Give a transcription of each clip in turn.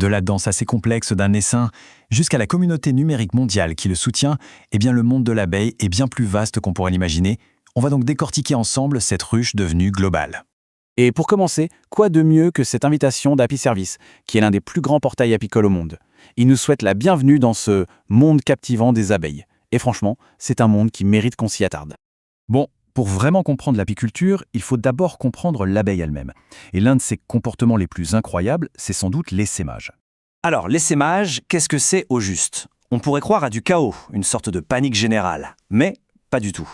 De la danse assez complexe d'un essaim jusqu'à la communauté numérique mondiale qui le soutient, eh bien le monde de l'abeille est bien plus vaste qu'on pourrait l'imaginer. On va donc décortiquer ensemble cette ruche devenue globale. Et pour commencer, quoi de mieux que cette invitation d'Happy Service, qui est l'un des plus grands portails apicoles au monde. Il nous souhaite la bienvenue dans ce monde captivant des abeilles. Et franchement, c'est un monde qui mérite qu'on s'y attarde. Bon, pour vraiment comprendre l'apiculture, il faut d'abord comprendre l'abeille elle-même. Et l'un de ses comportements les plus incroyables, c'est sans doute l'essaimage. Alors, l'essaimage, qu'est-ce que c'est au juste? On pourrait croire à du chaos, une sorte de panique générale. Mais pas du tout.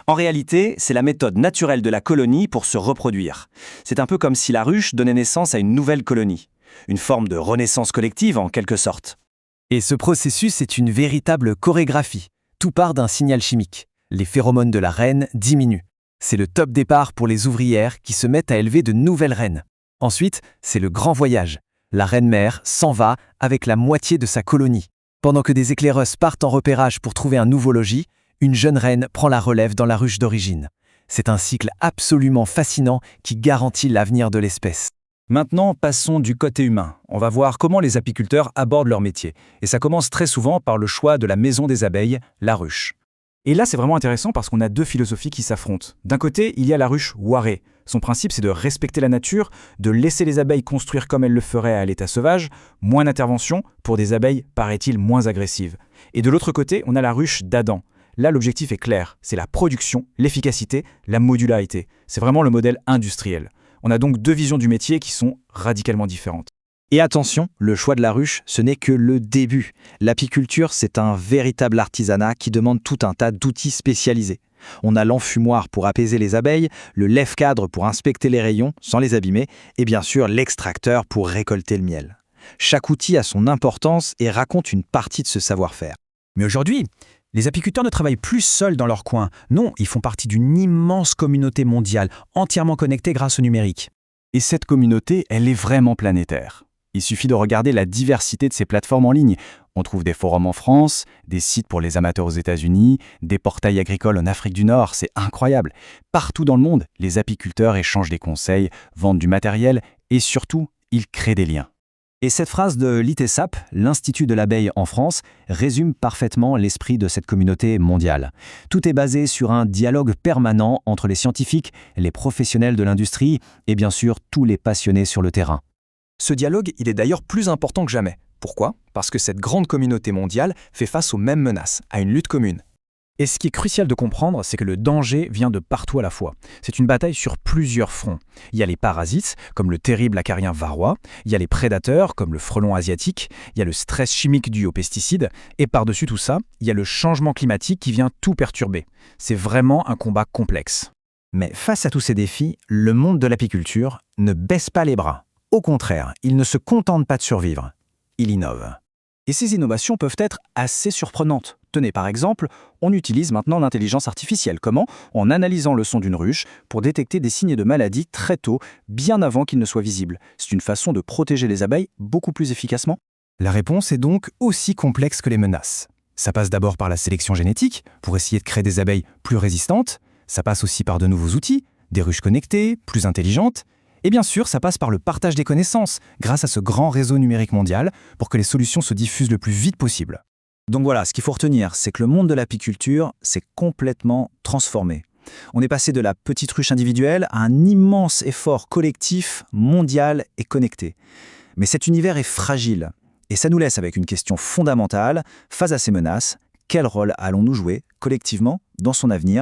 En réalité, c'est la méthode naturelle de la colonie pour se reproduire. C'est un peu comme si la ruche donnait naissance à une nouvelle colonie. Une forme de renaissance collective en quelque sorte. Et ce processus est une véritable chorégraphie. Tout part d'un signal chimique. Les phéromones de la reine diminuent. C'est le top départ pour les ouvrières qui se mettent à élever de nouvelles reines. Ensuite, c'est le grand voyage. La reine-mère s'en va avec la moitié de sa colonie. Pendant que des éclaireuses partent en repérage pour trouver un nouveau logis, une jeune reine prend la relève dans la ruche d'origine. C'est un cycle absolument fascinant qui garantit l'avenir de l'espèce. Maintenant, passons du côté humain. On va voir comment les apiculteurs abordent leur métier. Et ça commence très souvent par le choix de la maison des abeilles, la ruche. Et là, c'est vraiment intéressant parce qu'on a deux philosophies qui s'affrontent. D'un côté, il y a la ruche Waré. Son principe, c'est de respecter la nature, de laisser les abeilles construire comme elles le feraient à l'état sauvage, moins d'intervention pour des abeilles, paraît-il, moins agressives. Et de l'autre côté, on a la ruche d'Adam. Là, l'objectif est clair, c'est la production, l'efficacité, la modularité. C'est vraiment le modèle industriel. On a donc deux visions du métier qui sont radicalement différentes. Et attention, le choix de la ruche, ce n'est que le début. L'apiculture, c'est un véritable artisanat qui demande tout un tas d'outils spécialisés. On a l'enfumoir pour apaiser les abeilles, le lève-cadre pour inspecter les rayons sans les abîmer, et bien sûr l'extracteur pour récolter le miel. Chaque outil a son importance et raconte une partie de ce savoir-faire. Mais aujourd'hui, les apiculteurs ne travaillent plus seuls dans leur coin. Non, ils font partie d'une immense communauté mondiale, entièrement connectée grâce au numérique. Et cette communauté, elle est vraiment planétaire. Il suffit de regarder la diversité de ces plateformes en ligne. On trouve des forums en France, des sites pour les amateurs aux États-Unis, des portails agricoles en Afrique du Nord, c'est incroyable. Partout dans le monde, les apiculteurs échangent des conseils, vendent du matériel et surtout, ils créent des liens. Et cette phrase de l'ITESAP, l'Institut de l'abeille en France, résume parfaitement l'esprit de cette communauté mondiale. Tout est basé sur un dialogue permanent entre les scientifiques, les professionnels de l'industrie et bien sûr tous les passionnés sur le terrain. Ce dialogue, il est d'ailleurs plus important que jamais. Pourquoi? Parce que cette grande communauté mondiale fait face aux mêmes menaces, à une lutte commune. Et ce qui est crucial de comprendre, c'est que le danger vient de partout à la fois. C'est une bataille sur plusieurs fronts. Il y a les parasites, comme le terrible acarien varroa, il y a les prédateurs, comme le frelon asiatique, il y a le stress chimique dû aux pesticides, et par-dessus tout ça, il y a le changement climatique qui vient tout perturber. C'est vraiment un combat complexe. Mais face à tous ces défis, le monde de l'apiculture ne baisse pas les bras. Au contraire, il ne se contente pas de survivre. Il innove. Et ces innovations peuvent être assez surprenantes. Tenez, par exemple, on utilise maintenant l'intelligence artificielle. Comment? En analysant le son d'une ruche pour détecter des signes de maladie très tôt, bien avant qu'ils ne soient visibles. C'est une façon de protéger les abeilles beaucoup plus efficacement. La réponse est donc aussi complexe que les menaces. Ça passe d'abord par la sélection génétique, pour essayer de créer des abeilles plus résistantes. Ça passe aussi par de nouveaux outils, des ruches connectées, plus intelligentes. Et bien sûr, ça passe par le partage des connaissances, grâce à ce grand réseau numérique mondial, pour que les solutions se diffusent le plus vite possible. Donc voilà, ce qu'il faut retenir, c'est que le monde de l'apiculture s'est complètement transformé. On est passé de la petite ruche individuelle à un immense effort collectif, mondial et connecté. Mais cet univers est fragile, et ça nous laisse avec une question fondamentale, face à ces menaces, quel rôle allons-nous jouer collectivement dans son avenir?